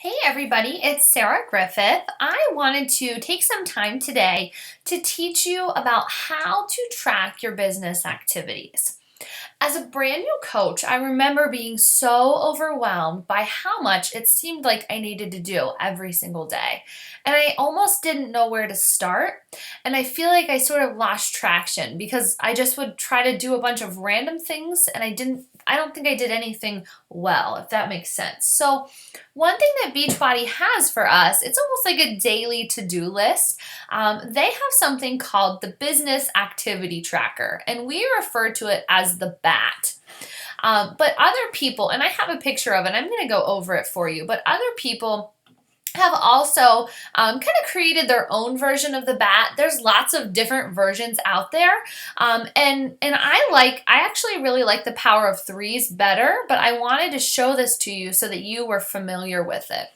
Hey everybody, it's Sarah Griffith. I wanted to take some time today to teach you about how to track your business activities. As a brand new coach, I remember being so overwhelmed by how much it seemed like I needed to do every single day. And I almost didn't know where to start. And I feel like I sort of lost traction because I just would try to do a bunch of random things and I don't think I did anything well, if that makes sense. So, one thing that Beachbody has for us, it's almost like a daily to-do list. They have something called the Business Activity Tracker, and we refer to it as the BAT. But other people, and I have a picture of it, I'm going to go over it for you, but other people have also kind of created their own version of the bat. There's lots of different versions out there, and I actually really like the power of 3's better, but I wanted to show this to you so that you were familiar with it.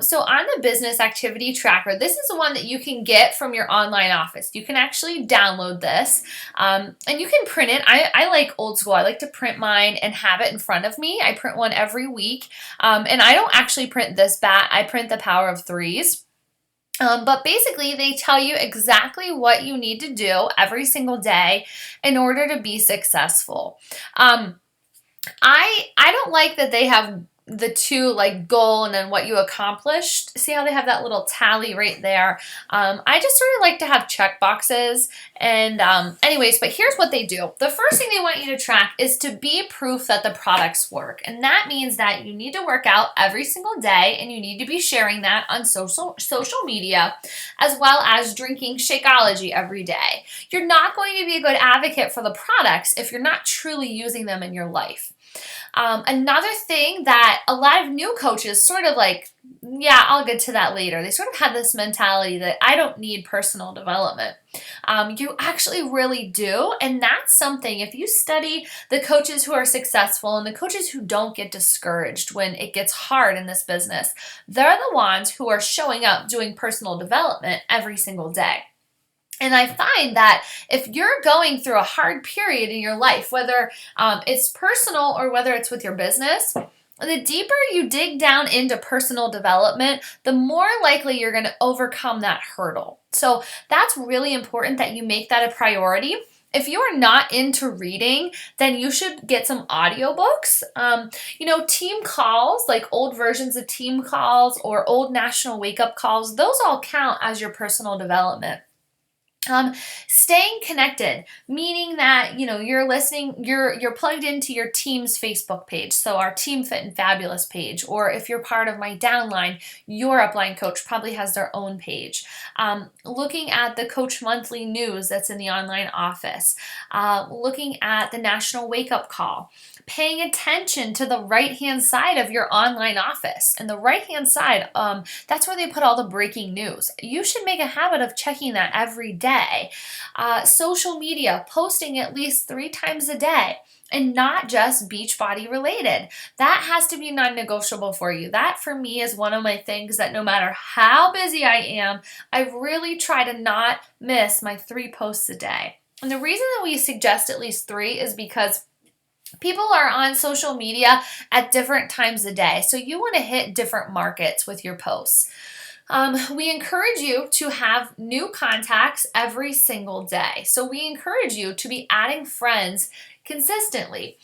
So on the business activity tracker, this is the one that you can get from your online office. You can actually download this, and you can print it. I like old school. I like to print mine and have it in front of me. I print one every week, and I don't actually print this bat. I print the power of 3's. But basically, they tell you exactly what you need to do every single day in order to be successful. I don't like that they have the two, like, goal and then what you accomplished. See how they have that little tally right there? I just sort of like to have check boxes. And anyways, but here's what they do. The first thing they want you to track is to be proof that the products work. And that means that you need to work out every single day and you need to be sharing that on social media, as well as drinking Shakeology every day. You're not going to be a good advocate for the products if you're not truly using them in your life. Another thing that a lot of new coaches sort of like, yeah, I'll get to that later. They sort of have this mentality that I don't need personal development. You actually really do. And that's something, if you study the coaches who are successful and the coaches who don't get discouraged when it gets hard in this business, they're the ones who are showing up doing personal development every single day. And I find that if you're going through a hard period in your life, whether it's personal or whether it's with your business, the deeper you dig down into personal development, the more likely you're going to overcome that hurdle. So that's really important that you make that a priority. If you are not into reading, then you should get some audiobooks. Team calls, like old versions of team calls or old national wake-up calls, those all count as your personal development. Staying connected, meaning that you're listening, you're plugged into your team's Facebook page, so our Team Fit and Fabulous page, or if you're part of my downline, your upline coach probably has their own page. Looking at the Coach Monthly news that's in the online office, looking at the National Wake Up Call, paying attention to the right-hand side of your online office. And the right-hand side, that's where they put all the breaking news. You should make a habit of checking that every day. Social media, posting at least 3 times a day. And not just Beachbody related. That has to be non-negotiable for you. That for me is one of my things that no matter how busy I am, I really try to not miss my 3 posts a day. And the reason that we suggest at least 3 is because people are on social media at different times a day, so you want to hit different markets with your posts. We encourage you to have new contacts every single day. So we encourage you to be adding friends consistently.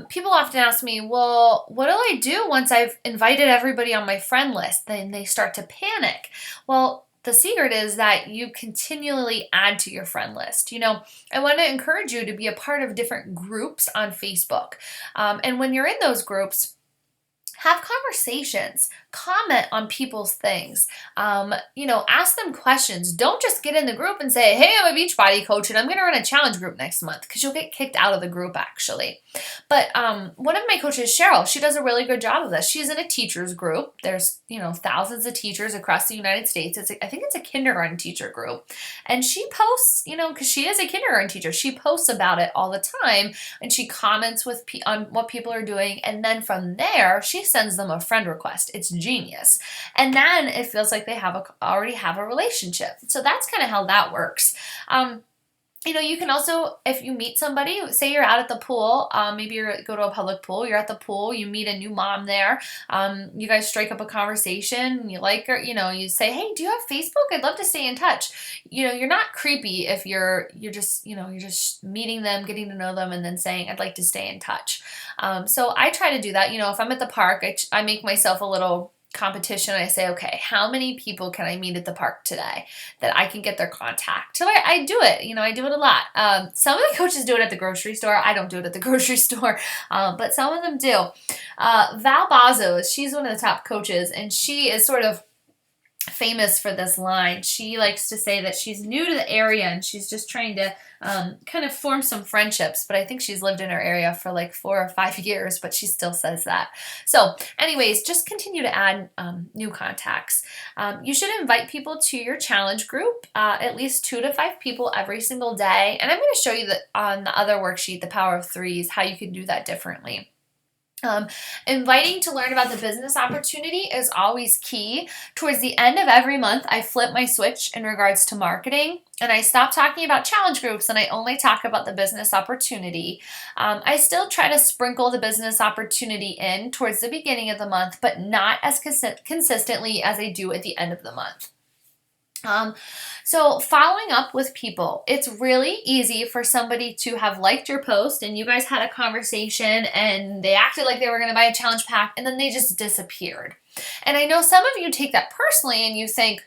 People often ask me, well, what do I do once I've invited everybody on my friend list? Then they start to panic. Well, the secret is that you continually add to your friend list. I want to encourage you to be a part of different groups on Facebook. And when you're in those groups, have conversations, comment on people's things, ask them questions. Don't just get in the group and say, hey, I'm a Beachbody coach and I'm going to run a challenge group next month, because you'll get kicked out of the group actually. But one of my coaches, Cheryl, she does a really good job of this. She's in a teachers group. There's, thousands of teachers across the United States. I think it's a kindergarten teacher group. And she posts, because she is a kindergarten teacher, she posts about it all the time and she comments on what people are doing. And then from there, she sends them a friend request. It's genius. And then it feels like they already have a relationship. So that's kind of how that works. You can also, if you meet somebody, say you're out at the pool, maybe go to a public pool, you're at the pool, you meet a new mom there, you guys strike up a conversation, you like her, you say, hey, do you have Facebook? I'd love to stay in touch. You're not creepy if you're just, you're just meeting them, getting to know them, and then saying, I'd like to stay in touch. So I try to do that. If I'm at the park, I make myself a little competition. I say, okay, how many people can I meet at the park today that I can get their contact? So I do it. I do it a lot. Some of the coaches do it at the grocery store. I don't do it at the grocery store, but some of them do. Val Bazos, she's one of the top coaches, and she is sort of famous for this line. She likes to say that she's new to the area and she's just trying to kind of form some friendships, but I think she's lived in her area for like 4 or 5 years, but she still says that. So anyways, just continue to add new contacts. You should invite people to your challenge group, at least 2 to 5 people every single day. And I'm going to show you that on the other worksheet, the power of 3's, how you can do that differently. Inviting to learn about the business opportunity is always key. Towards the end of every month, I flip my switch in regards to marketing, and I stop talking about challenge groups and I only talk about the business opportunity. I still try to sprinkle the business opportunity in towards the beginning of the month, but not as consistently as I do at the end of the month. So following up with people, it's really easy for somebody to have liked your post and you guys had a conversation and they acted like they were going to buy a challenge pack and then they just disappeared. And I know some of you take that personally and you think,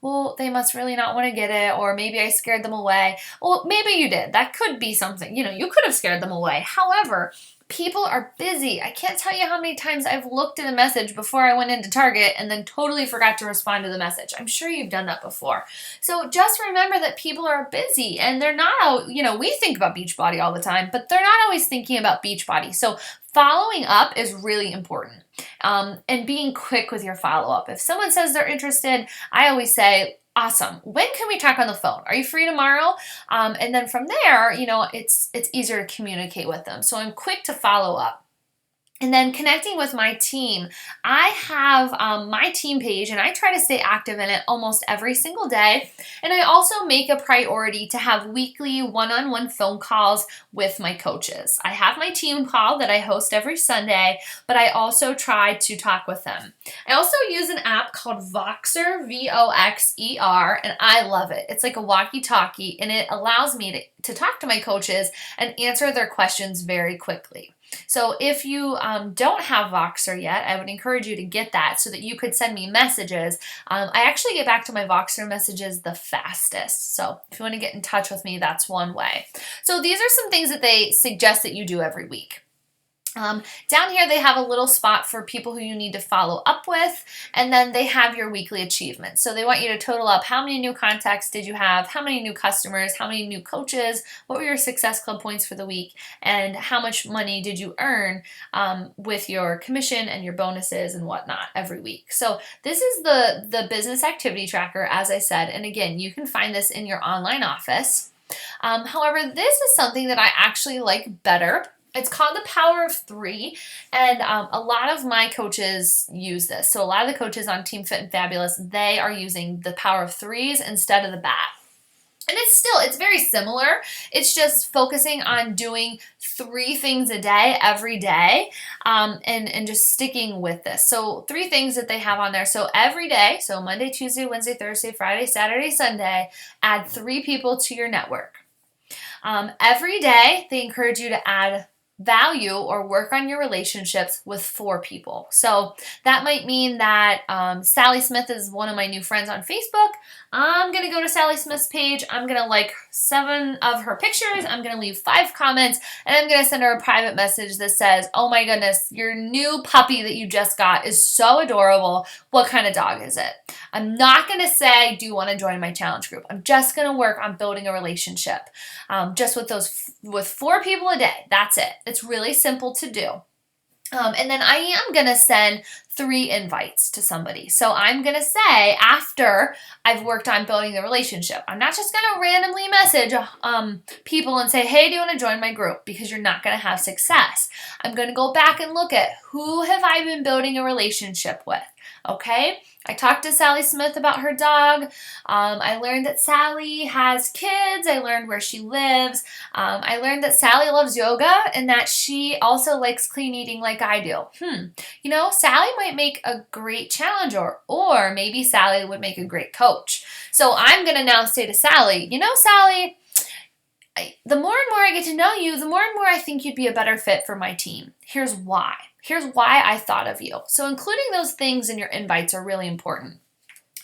well, they must really not want to get it, or maybe I scared them away. Well, maybe you did. That could be something. You could have scared them away. However, people are busy. I can't tell you how many times I've looked at a message before I went into Target and then totally forgot to respond to the message. I'm sure you've done that before. So just remember that people are busy and they're not out, we think about Beachbody all the time, but they're not always thinking about Beachbody. So following up is really important, and being quick with your follow-up. If someone says they're interested, I always say, awesome. When can we talk on the phone? Are you free tomorrow? And then from there, it's easier to communicate with them. So I'm quick to follow up. And then connecting with my team. I have my team page and I try to stay active in it almost every single day. And I also make a priority to have weekly one-on-one phone calls with my coaches. I have my team call that I host every Sunday, but I also try to talk with them. I also use an app called Voxer, Voxer, and I love it. It's like a walkie-talkie and it allows me to talk to my coaches and answer their questions very quickly. So if you don't have Voxer yet, I would encourage you to get that so that you could send me messages. I actually get back to my Voxer messages the fastest. So if you want to get in touch with me, that's one way. So these are some things that they suggest that you do every week. Down here, they have a little spot for people who you need to follow up with, and then they have your weekly achievements. So they want you to total up how many new contacts did you have, how many new customers, how many new coaches, what were your Success Club points for the week, and how much money did you earn with your commission and your bonuses and whatnot every week. So this is the business activity tracker, as I said, and again, you can find this in your online office. However, this is something that I actually like better. It's called the Power of 3, and a lot of my coaches use this. So a lot of the coaches on Team Fit and Fabulous, they are using the Power of 3's instead of the BAT. And it's very similar. It's just focusing on doing 3 things a day, every day, and just sticking with this. So 3 things that they have on there. So every day, so Monday, Tuesday, Wednesday, Thursday, Friday, Saturday, Sunday, add 3 people to your network. Every day, they encourage you to add value or work on your relationships with 4 people. So that might mean that Sally Smith is one of my new friends on Facebook. I'm going to go to Sally Smith's page. I'm going to like 7 of her pictures. I'm going to leave 5 comments, and I'm going to send her a private message that says, oh my goodness, your new puppy that you just got is so adorable. What kind of dog is it? I'm not going to say, do you want to join my challenge group? I'm just going to work on building a relationship just with 4 people a day. That's it. It's really simple to do. And then I am going to send 3 invites to somebody. So I'm going to say after I've worked on building the relationship, I'm not just going to randomly message people and say, hey, do you want to join my group? Because you're not going to have success. I'm going to go back and look at who have I been building a relationship with. Okay, I talked to Sally Smith about her dog. I learned that Sally has kids. I learned where she lives. I learned that Sally loves yoga and that she also likes clean eating like I do. You know, Sally might make a great challenger, or maybe Sally would make a great coach. So I'm going to now say to Sally, you know, Sally, the more and more I get to know you, the more and more I think you'd be a better fit for my team. Here's why. Here's why I thought of you. So including those things in your invites are really important.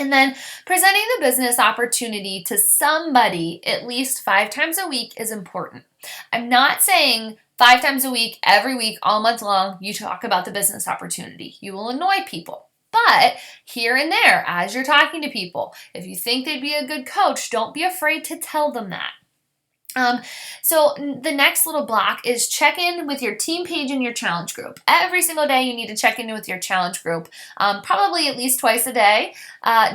And then presenting the business opportunity to somebody at least 5 times a week is important. I'm not saying 5 times a week, every week, all month long, you talk about the business opportunity. You will annoy people. But here and there, as you're talking to people, if you think they'd be a good coach, don't be afraid to tell them that. So the next little block is check in with your team page and your challenge group. Every single day you need to check in with your challenge group, probably at least twice a day.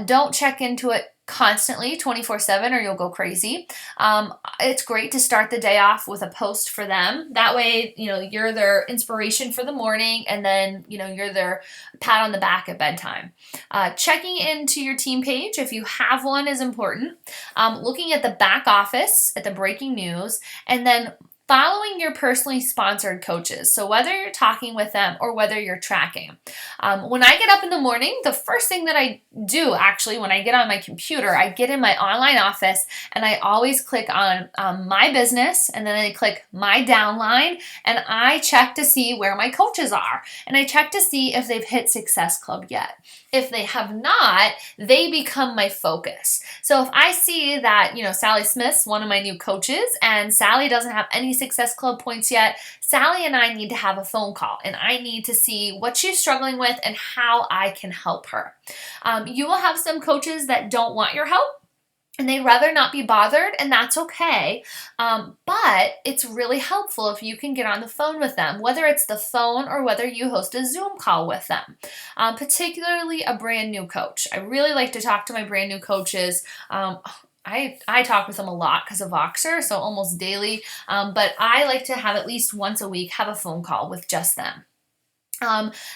Don't check into it constantly 24/7 or you'll go crazy. It's great to start the day off with a post for them. That way, you know, you're their inspiration for the morning and then, you know, you're their pat on the back at bedtime. Checking into your team page, if you have one, is important. Looking at the back office, at the breaking news, and then following your personally sponsored coaches. So whether you're talking with them or whether you're tracking. When I get up in the morning, the first thing that I do actually when I get on my computer, I get in my online office and I always click on my business and then I click my downline and I check to see where my coaches are. And I check to see if they've hit Success Club yet. If they have not, they become my focus. So if I see that, you know, Sally Smith's one of my new coaches and Sally doesn't have any Success Club points yet, Sally and I need to have a phone call and I need to see what she's struggling with and how I can help her. You will have some coaches that don't want your help and they'd rather not be bothered, and that's okay. But it's really helpful if you can get on the phone with them, whether it's the phone or whether you host a Zoom call with them, particularly a brand new coach. I really like to talk to my brand new coaches. I talk with them a lot because of Voxer, so almost daily, but I like to have at least once a week have a phone call with just them.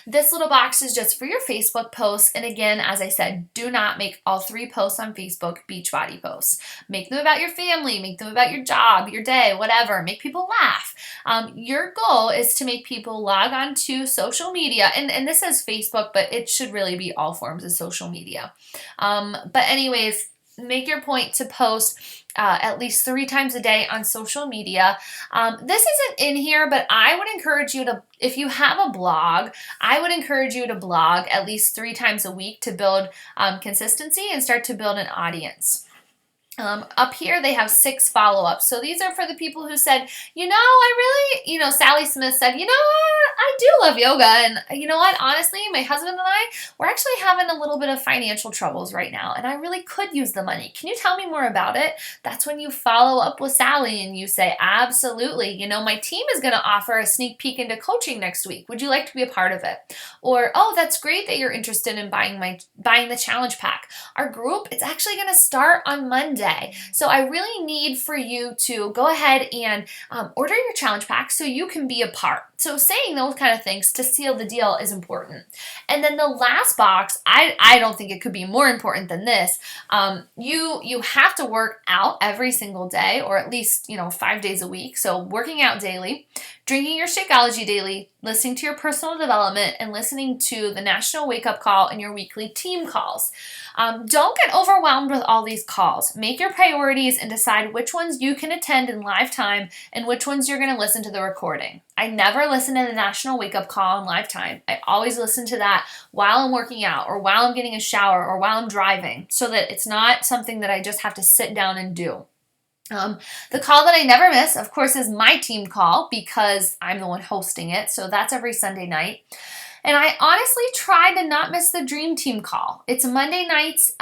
This little box is just for your Facebook posts. And again, as I said, do not make all 3 posts on Facebook Beachbody posts. Make them about your family, make them about your job, your day, whatever. Make people laugh. Your goal is to make people log on to social media. And this is Facebook, but it should really be all forms of social media. But anyways, make your point to post at least 3 times a day on social media. This isn't in here, but I would encourage you to, if you have a blog, I would encourage you to blog at least 3 times a week to build consistency and start to build an audience. Up here, they have 6 follow-ups. So these are for the people who said, you know, I really, you know, Sally Smith said, you know, I do love yoga. And you know what? Honestly, my husband and I, we're actually having a little bit of financial troubles right now. And I really could use the money. Can you tell me more about it? That's when you follow up with Sally and you say, absolutely. You know, my team is going to offer a sneak peek into coaching next week. Would you like to be a part of it? Or, oh, that's great that you're interested in buying the challenge pack. Our group, it's actually going to start on Monday. So I really need for you to go ahead and order your challenge pack so you can be a part. So saying those kind of things to seal the deal is important. And then the last box, I don't think it could be more important than this. You have to work out every single day, or at least, you know, 5 days a week. So working out daily, drinking your Shakeology daily, listening to your personal development, and listening to the National Wake Up Call and your weekly team calls. Don't get overwhelmed with all these calls. Make your priorities and decide which ones you can attend in live time and which ones you're going to listen to the recording. I never listen to the National Wake Up Call in live time. I always listen to that while I'm working out or while I'm getting a shower or while I'm driving, so that it's not something that I just have to sit down and do. The call that I never miss, of course, is my team call because I'm the one hosting it. So that's every Sunday night. And I honestly try to not miss the Dream Team call. It's Monday nights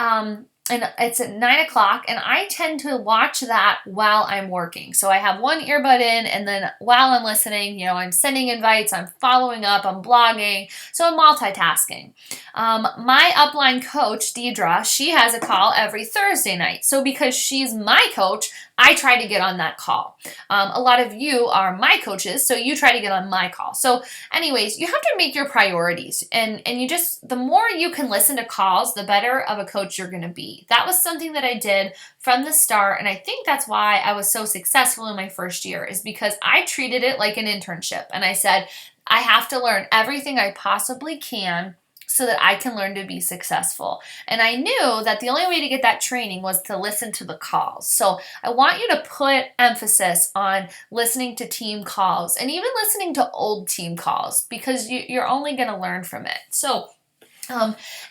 and it's at 9 o'clock, and I tend to watch that while I'm working. So I have one earbud in, and then while I'm listening, I'm sending invites, I'm following up, I'm blogging, so I'm multitasking. My upline coach, Deidre, she has a call every Thursday night. So because she's my coach, I try to get on that call. A lot of you are my coaches, so you try to get on my call. So anyways, you have to make your priorities, and the more you can listen to calls, the better of a coach you're going to be. That was something that I did from the start, and I think that's why I was so successful in my first year, is because I treated it like an internship, and I said, I have to learn everything I possibly can so that I can learn to be successful. And I knew that the only way to get that training was to listen to the calls. So I want you to put emphasis on listening to team calls and even listening to old team calls, because you're only going to learn from it. So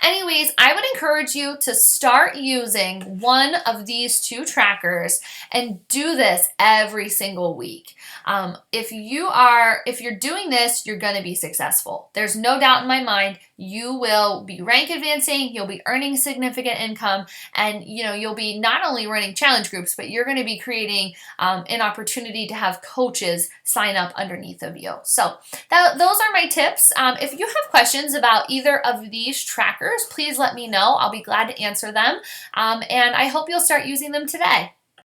anyways, I would encourage you to start using one of these two trackers and do this every single week. If you're doing this, you're going to be successful. There's no doubt in my mind. You will be rank advancing, you'll be earning significant income, and you'll be not only running challenge groups, but you're going to be creating an opportunity to have coaches sign up underneath of you. So those are my tips. If you have questions about either of these trackers, please let me know. I'll be glad to answer them. And I hope you'll start using them today.